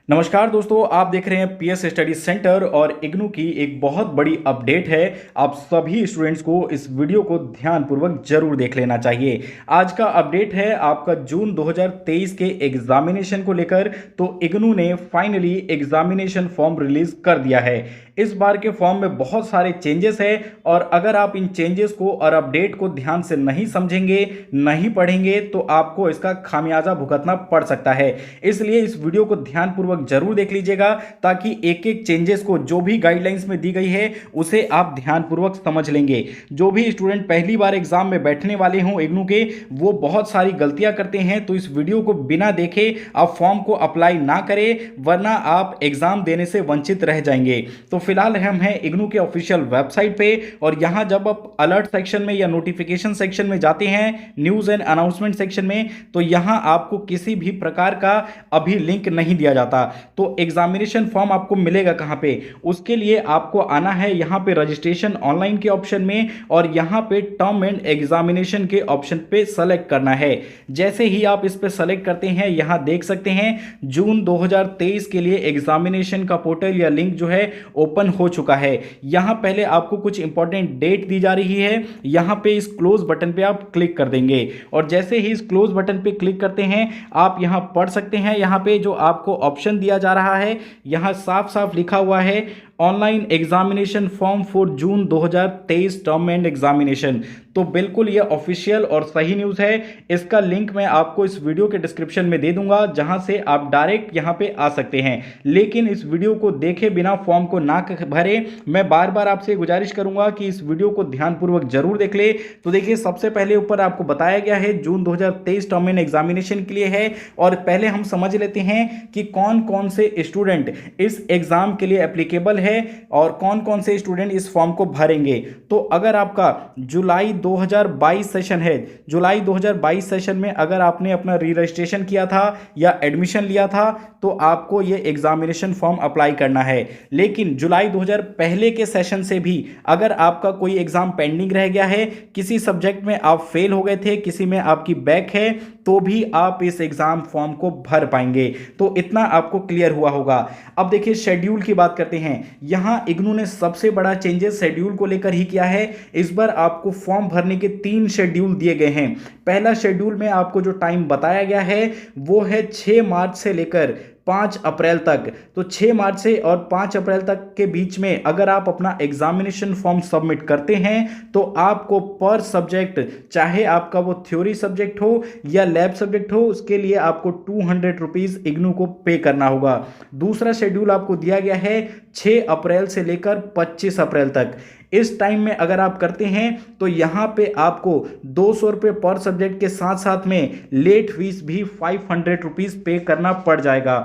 नमस्कार दोस्तों, आप देख रहे हैं पीएस स्टडी सेंटर और इग्नू की एक बहुत बड़ी अपडेट है। आप सभी स्टूडेंट्स को इस वीडियो को ध्यानपूर्वक जरूर देख लेना चाहिए। आज का अपडेट है आपका जून 2023 के एग्जामिनेशन को लेकर। तो इग्नू ने फाइनली एग्जामिनेशन फॉर्म रिलीज कर दिया है। इस बार के फॉर्म में बहुत सारे चेंजेस है और अगर आप इन चेंजेस को और अपडेट को ध्यान से नहीं समझेंगे, नहीं पढ़ेंगे, तो आपको इसका खामियाजा भुगतना पड़ सकता है। इसलिए इस वीडियो को ध्यानपूर्वक जरूर देख लीजिएगा ताकि एक एक चेंजेस को जो भी गाइडलाइंस में दी गई है उसे आप ध्यानपूर्वक समझ लेंगे। जो भी स्टूडेंट पहली बार एग्जाम में बैठने वाले हों इग्नू के, वो बहुत सारी गलतियां करते हैं। तो इस वीडियो को बिना देखे आप फॉर्म को अप्लाई ना करें, वरना आप एग्जाम देने से वंचित रह जाएंगे। तो फिलहाल हम हैं इग्नू के ऑफिशियल वेबसाइट पे और यहां जब आप अलर्ट सेक्शन में या नोटिफिकेशन सेक्शन में जाते हैं, न्यूज एंड अनाउंसमेंट सेक्शन में, तो यहां आपको किसी भी प्रकार का अभी लिंक नहीं दिया जाता। तो एग्जामिनेशन फॉर्म आपको मिलेगा कहां पे? उसके लिए आपको आना है यहां पे रजिस्ट्रेशन ऑनलाइन के ऑप्शन में और यहां पे टर्म एंड एग्जामिनेशन के ऑप्शन पे सेलेक्ट करना है। जैसे ही आप इस पे सेलेक्ट करते हैं, यहां देख सकते हैं जून 2023 के लिए एग्जामिनेशन का पोर्टल या लिंक जो है ओपन हो चुका है। यहां पहले आपको कुछ इंपॉर्टेंट डेट दी जा रही है। यहां पे इस क्लोज बटन पे आप क्लिक कर देंगे और जैसे ही इस क्लोज बटन पे क्लिक करते हैं, आप यहां पढ़ सकते हैं। यहां पे जो आपको ऑप्शन दिया जा रहा है, यहां साफ साफ लिखा हुआ है online examination form for June 2023 term and examination. तो बिल्कुल ये ऑफिशियल और सही न्यूज़ है। इसका लिंक मैं आपको इस वीडियो के डिस्क्रिप्शन में दे दूंगा, जहां से आप डायरेक्ट यहां पे आ सकते हैं। लेकिन इस वीडियो को देखे बिना फॉर्म को ना भरे, मैं बार बार आपसे गुजारिश करूंगा कि इस वीडियो को ध्यानपूर्वक जरूर देख ले। तो देखिए, सबसे पहले ऊपर आपको बताया गया है जून 2023 टर्म एंड एग्जामिनेशन के लिए है। और पहले हम समझ लेते हैं कि कौन कौन से स्टूडेंट इस एग्जाम के लिए एप्लीकेबल है और कौन कौन से स्टूडेंट इस फॉर्म को भरेंगे। तो अगर आपका जुलाई 2022 सेशन है, जुलाई 2022 सेशन में अगर आपने अपना री रजिस्ट्रेशन किया था या एडमिशन लिया था, तो आपको ये एग्जामिनेशन फॉर्म अप्लाई करना है। लेकिन जुलाई 2000 पहले के सेशन से भी अगर आपका कोई एग्जाम पेंडिंग रह गया है, किसी सब्जेक्ट में आप फेल हो गए थे, किसी में आपकी बैक है, तो भी आप इस एग्जाम फॉर्म को भर पाएंगे। तो इतना आपको क्लियर हुआ होगा। अब देखिए, शेड्यूल की बात करते हैं। यहां इग्नू ने सबसे बड़ा चेंजेस शेड्यूल को लेकर ही किया है। इस बार आपको फॉर्म भरने के 3 शेड्यूल दिए गए हैं। पहला शेड्यूल में आपको जो टाइम बताया गया है वो है 6 मार्च से लेकर 5 अप्रैल तक। तो 6 मार्च से और 5 अप्रैल तक के बीच में अगर आप अपना एग्जामिनेशन फॉर्म सबमिट करते हैं, तो आपको पर सब्जेक्ट, चाहे आपका वो थ्योरी सब्जेक्ट हो या लैब सब्जेक्ट हो, उसके लिए आपको 200 रुपीज इग्नू को पे करना होगा। दूसरा शेड्यूल आपको दिया गया है 6 अप्रैल से लेकर 25 अप्रैल तक। इस टाइम में अगर आप करते हैं तो यहां पे आपको 200 रुपये पर सब्जेक्ट के साथ साथ में लेट फीस भी 500 रुपीज पे करना पड़ जाएगा।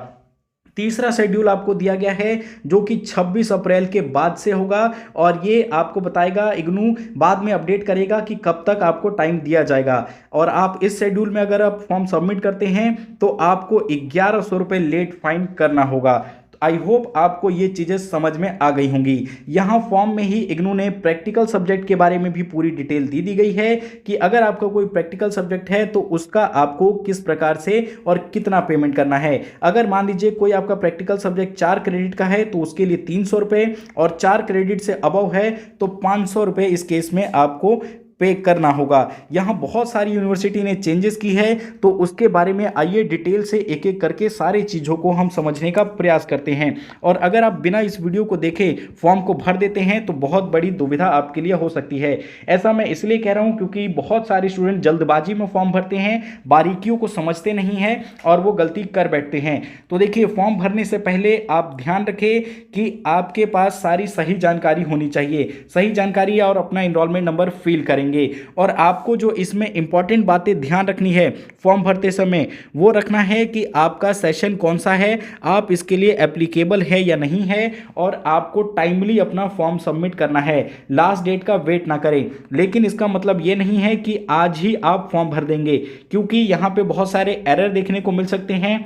तीसरा शेड्यूल आपको दिया गया है जो कि 26 अप्रैल के बाद से होगा और ये आपको बताएगा इग्नू, बाद में अपडेट करेगा कि कब तक आपको टाइम दिया जाएगा। और आप इस शेड्यूल में अगर आप फॉर्म सबमिट करते हैं तो आपको 1100 रुपये लेट फाइन करना होगा। आई होप आपको ये चीज़ें समझ में आ गई होंगी। यहाँ फॉर्म में ही इग्नू ने प्रैक्टिकल सब्जेक्ट के बारे में भी पूरी डिटेल दी गई है कि अगर आपका कोई प्रैक्टिकल सब्जेक्ट है तो उसका आपको किस प्रकार से और कितना पेमेंट करना है। अगर मान लीजिए कोई आपका प्रैक्टिकल सब्जेक्ट 4 क्रेडिट का है तो उसके लिए 300 रुपये, और 4 क्रेडिट से अबव है तो 500 रुपये इस केस में आपको पे करना होगा। यहाँ बहुत सारी यूनिवर्सिटी ने चेंजेस की है, तो उसके बारे में आइए डिटेल से एक एक करके सारी चीज़ों को हम समझने का प्रयास करते हैं। और अगर आप बिना इस वीडियो को देखे फॉर्म को भर देते हैं तो बहुत बड़ी दुविधा आपके लिए हो सकती है। ऐसा मैं इसलिए कह रहा हूँ क्योंकि बहुत सारे स्टूडेंट जल्दबाजी में फॉर्म भरते हैं, बारीकियों को समझते नहीं हैं और वो गलती कर बैठते हैं। तो देखिए, फॉर्म भरने से पहले आप ध्यान रखें कि आपके पास सारी सही जानकारी होनी चाहिए। सही जानकारी और अपना एनरोलमेंट नंबर फिल करेंगे। और आपको जो इसमें इंपॉर्टेंट बातें ध्यान रखनी है फॉर्म भरते समय, वो रखना है कि आपका सेशन कौन सा है, आप इसके लिए एप्लीकेबल है या नहीं है, और आपको टाइमली अपना फॉर्म सबमिट करना है। लास्ट डेट का वेट ना करें। लेकिन इसका मतलब ये नहीं है कि आज ही आप फॉर्म भर देंगे, क्योंकि यहाँ पे बहुत सारे एरर देखने को मिल सकते हैं।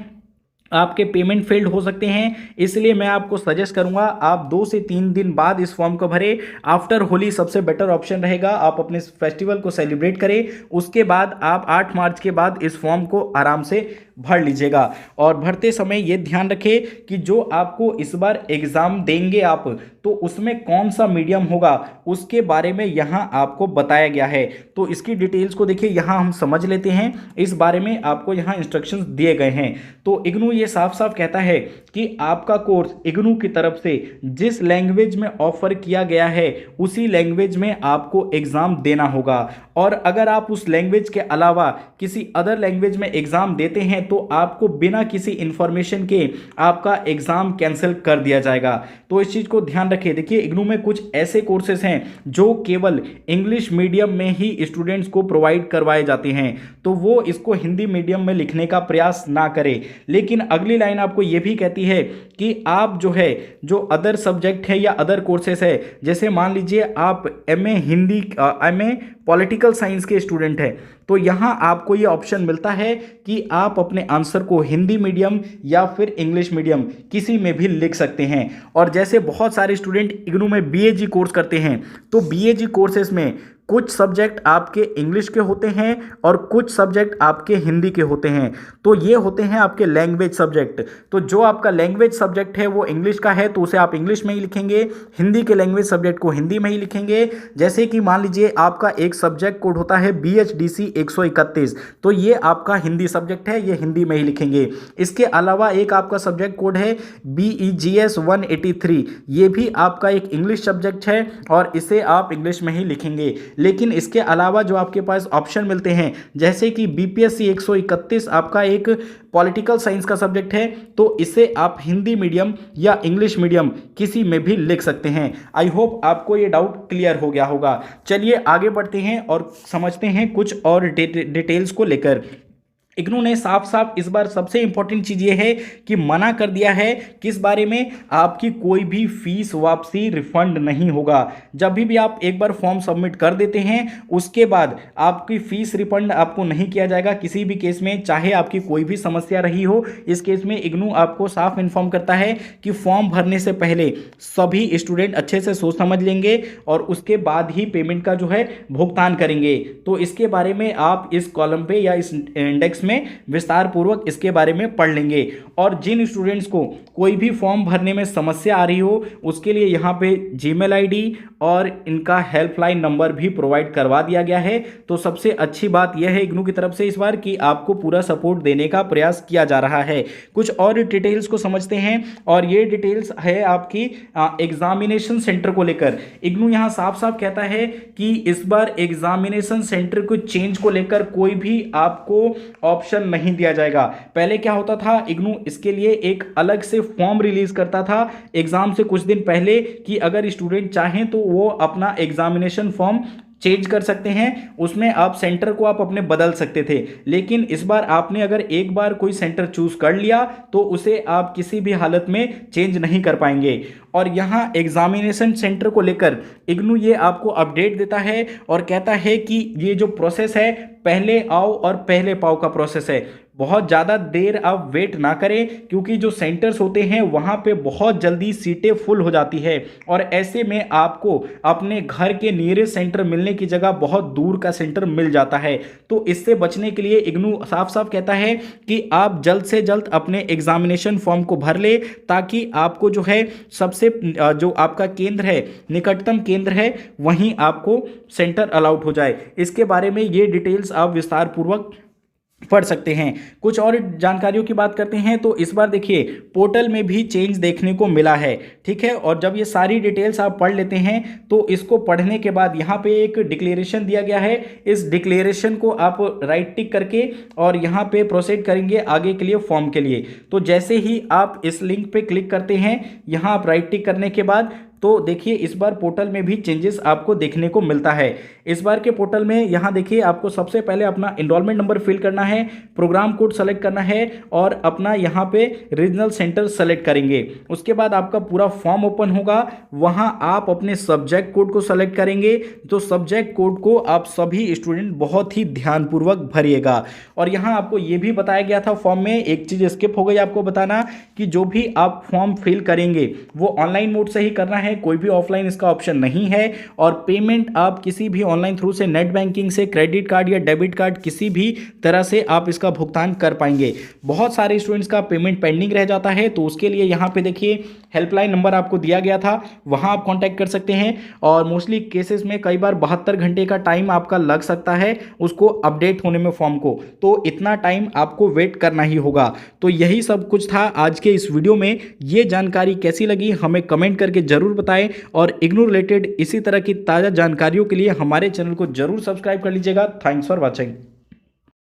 आपके पेमेंट फेल्ड हो सकते हैं। इसलिए मैं आपको सजेस्ट करूंगा आप 2 से 3 दिन बाद इस फॉर्म को भरें। आफ्टर होली सबसे बेटर ऑप्शन रहेगा, आप अपने फेस्टिवल को सेलिब्रेट करें। उसके बाद आप 8 मार्च के बाद इस फॉर्म को आराम से भर लीजिएगा। और भरते समय ये ध्यान रखें कि जो आपको इस बार एग्ज़ाम देंगे आप, तो उसमें कौन सा मीडियम होगा उसके बारे में यहाँ आपको बताया गया है। तो इसकी डिटेल्स को देखिए, यहाँ हम समझ लेते हैं। इस बारे में आपको यहाँ इंस्ट्रक्शंस दिए गए हैं। तो इग्नू ये साफ साफ कहता है कि आपका कोर्स इग्नू की तरफ से जिस लैंग्वेज में ऑफर किया गया है उसी लैंग्वेज में आपको एग्ज़ाम देना होगा। और अगर आप उस लैंग्वेज के अलावा किसी अदर लैंग्वेज में एग्ज़ाम देते हैं तो आपको बिना किसी इंफॉर्मेशन के आपका एग्ज़ाम कैंसिल कर दिया जाएगा। तो इस चीज़ को ध्यान रखिए। देखिए, इग्नू में कुछ ऐसे कोर्सेज हैं जो केवल इंग्लिश मीडियम में ही स्टूडेंट्स को प्रोवाइड करवाए जाते हैं, तो वो इसको हिंदी मीडियम में लिखने का प्रयास ना करें। लेकिन अगली लाइन आपको ये भी कहती है कि आप जो अदर सब्जेक्ट है या अदर कोर्सेस है, जैसे मान लीजिए आप MA Hindi MA political science के स्टूडेंट हैं, तो यहाँ आपको ये ऑप्शन मिलता है कि आप अपने आंसर को हिंदी मीडियम या फिर इंग्लिश मीडियम किसी में भी लिख सकते हैं। और जैसे बहुत सारे स्टूडेंट इग्नू में बीएजी कोर्स करते हैं, तो बीएजी कोर्सेज में कुछ सब्जेक्ट आपके इंग्लिश के होते हैं और कुछ सब्जेक्ट आपके हिंदी के होते हैं। तो ये होते हैं आपके लैंग्वेज सब्जेक्ट। तो जो आपका लैंग्वेज सब्जेक्ट है वो इंग्लिश का है तो उसे आप इंग्लिश में ही लिखेंगे, हिंदी के लैंग्वेज सब्जेक्ट को हिंदी में ही लिखेंगे। जैसे कि मान लीजिए आपका एक सब्जेक्ट कोड होता है BHDC 131, तो ये आपका हिंदी सब्जेक्ट है, ये हिंदी में ही लिखेंगे। इसके अलावा एक आपका सब्जेक्ट कोड है BEGS 183, ये भी आपका एक इंग्लिश सब्जेक्ट है और इसे आप इंग्लिश में ही लिखेंगे। लेकिन इसके अलावा जो आपके पास ऑप्शन मिलते हैं, जैसे कि BPSC 131 आपका एक पॉलिटिकल साइंस का सब्जेक्ट है, तो इसे आप हिंदी मीडियम या इंग्लिश मीडियम किसी में भी लिख सकते हैं। आई होप आपको ये डाउट क्लियर हो गया होगा। चलिए आगे बढ़ते हैं और समझते हैं कुछ और डिटेल्स को लेकर। इग्नू ने साफ साफ इस बार सबसे इंपॉर्टेंट चीज़ ये है कि मना कर दिया है किस बारे में, आपकी कोई भी फीस वापसी रिफंड नहीं होगा। जब भी आप एक बार फॉर्म सबमिट कर देते हैं उसके बाद आपकी फीस रिफंड आपको नहीं किया जाएगा किसी भी केस में, चाहे आपकी कोई भी समस्या रही हो। इस केस में इग्नू आपको साफ इन्फॉर्म करता है कि फॉर्म भरने से पहले सभी स्टूडेंट अच्छे से सोच समझ लेंगे और उसके बाद ही पेमेंट का जो है भुगतान करेंगे। तो इसके बारे में आप इस कॉलम पे या इस इंडेक्स में विस्तार पूर्वक इसके बारे में पढ़ लेंगे। और जिन स्टूडेंट्स को कोई भी फॉर्म भरने में समस्या आ रही हो उसके लिए यहाँ पे जीमेल आईडी और इनका हेल्पलाइन नंबर भी प्रोवाइड करवा दिया गया है। तो सबसे अच्छी बात यह है इग्नू की तरफ से इस बार कि आपको पूरा सपोर्ट देने का प्रयास किया जा रहा है। कुछ और डिटेल्स को समझते हैं और ये डिटेल्स है आपकी एग्जामिनेशन सेंटर को लेकर। इग्नू यहाँ साफ साफ कहता है कि इस बार एग्जामिनेशन सेंटर को चेंज को लेकर कोई भी आपको ऑप्शन नहीं दिया जाएगा। पहले क्या होता था, इग्नू इसके लिए एक अलग से फॉर्म रिलीज करता था एग्जाम से कुछ दिन पहले कि अगर स्टूडेंट चाहें तो वो अपना एग्जामिनेशन फॉर्म चेंज कर सकते हैं, उसमें आप सेंटर को आप अपने बदल सकते थे। लेकिन इस बार आपने अगर एक बार कोई सेंटर चूज कर लिया तो उसे आप किसी भी हालत में चेंज नहीं कर पाएंगे। और यहाँ एग्जामिनेशन सेंटर को लेकर इग्नू ये आपको अपडेट देता है और कहता है कि ये जो प्रोसेस है पहले आओ और पहले पाओ का प्रोसेस है। बहुत ज़्यादा देर आप वेट ना करें क्योंकि जो सेंटर्स होते हैं वहाँ पे बहुत जल्दी सीटें फुल हो जाती है और ऐसे में आपको अपने घर के नियरेस्ट सेंटर मिलने की जगह बहुत दूर का सेंटर मिल जाता है। तो इससे बचने के लिए इग्नू साफ साफ कहता है कि आप जल्द से जल्द अपने एग्जामिनेशन फॉर्म को भर ले ताकि आपको जो है सबसे जो आपका केंद्र है, निकटतम केंद्र है, वहीं आपको सेंटर अलाउड हो जाए। इसके बारे में ये डिटेल्स आप विस्तार पूर्वक पढ़ सकते हैं। कुछ और जानकारियों की बात करते हैं तो इस बार देखिए पोर्टल में भी चेंज देखने को मिला है, ठीक है। और जब ये सारी डिटेल्स आप पढ़ लेते हैं तो इसको पढ़ने के बाद यहाँ पे एक डिक्लेरेशन दिया गया है। इस डिक्लेरेशन को आप राइट टिक करके और यहाँ पे प्रोसीड करेंगे आगे के लिए फॉर्म के लिए। तो जैसे ही आप इस लिंक पे क्लिक करते हैं, यहाँ आप राइट टिक करने के बाद तो देखिए इस बार पोर्टल में भी चेंजेस आपको देखने को मिलता है। इस बार के पोर्टल में यहाँ देखिए आपको सबसे पहले अपना एनरोलमेंट नंबर फिल करना है, प्रोग्राम कोड सेलेक्ट करना है और अपना यहाँ पे रीजनल सेंटर सेलेक्ट करेंगे। उसके बाद आपका पूरा फॉर्म ओपन होगा, वहाँ आप अपने सब्जेक्ट कोड को सेलेक्ट करेंगे। तो सब्जेक्ट कोड को आप सभी स्टूडेंट बहुत ही ध्यानपूर्वक भरिएगा। और यहाँ आपको ये भी बताया गया था फॉर्म में, एक चीज़ स्किप हो गई आपको बताना कि जो भी आप फॉर्म फिल करेंगे वो ऑनलाइन मोड से ही करना है, कोई भी ऑफलाइन इसका ऑप्शन नहीं है। और पेमेंट आप किसी भी ऑनलाइन थ्रू से, नेट बैंकिंग से, क्रेडिट कार्ड या डेबिट कार्ड, किसी भी तरह से आप इसका भुगतान कर पाएंगे। बहुत सारे स्टूडेंट्स का पेमेंट पेंडिंग रह जाता है, तो उसके लिए यहाँ पे देखिए हेल्पलाइन नंबर आपको दिया गया था, वहाँ आप कॉन्टैक्ट कर सकते हैं। और मोस्टली केसेस में कई बार 72 घंटे का टाइम आपका लग सकता है उसको अपडेट होने में फॉर्म को, तो इतना टाइम आपको वेट करना ही होगा। तो यही सब कुछ था आज के इस वीडियो में। ये जानकारी कैसी लगी हमें कमेंट करके जरूर बताएं और इग्नू रिलेटेड इसी तरह की ताज़ा जानकारियों के लिए हमारे चैनल को जरूर सब्सक्राइब कर लीजिएगा। Thanks for watching.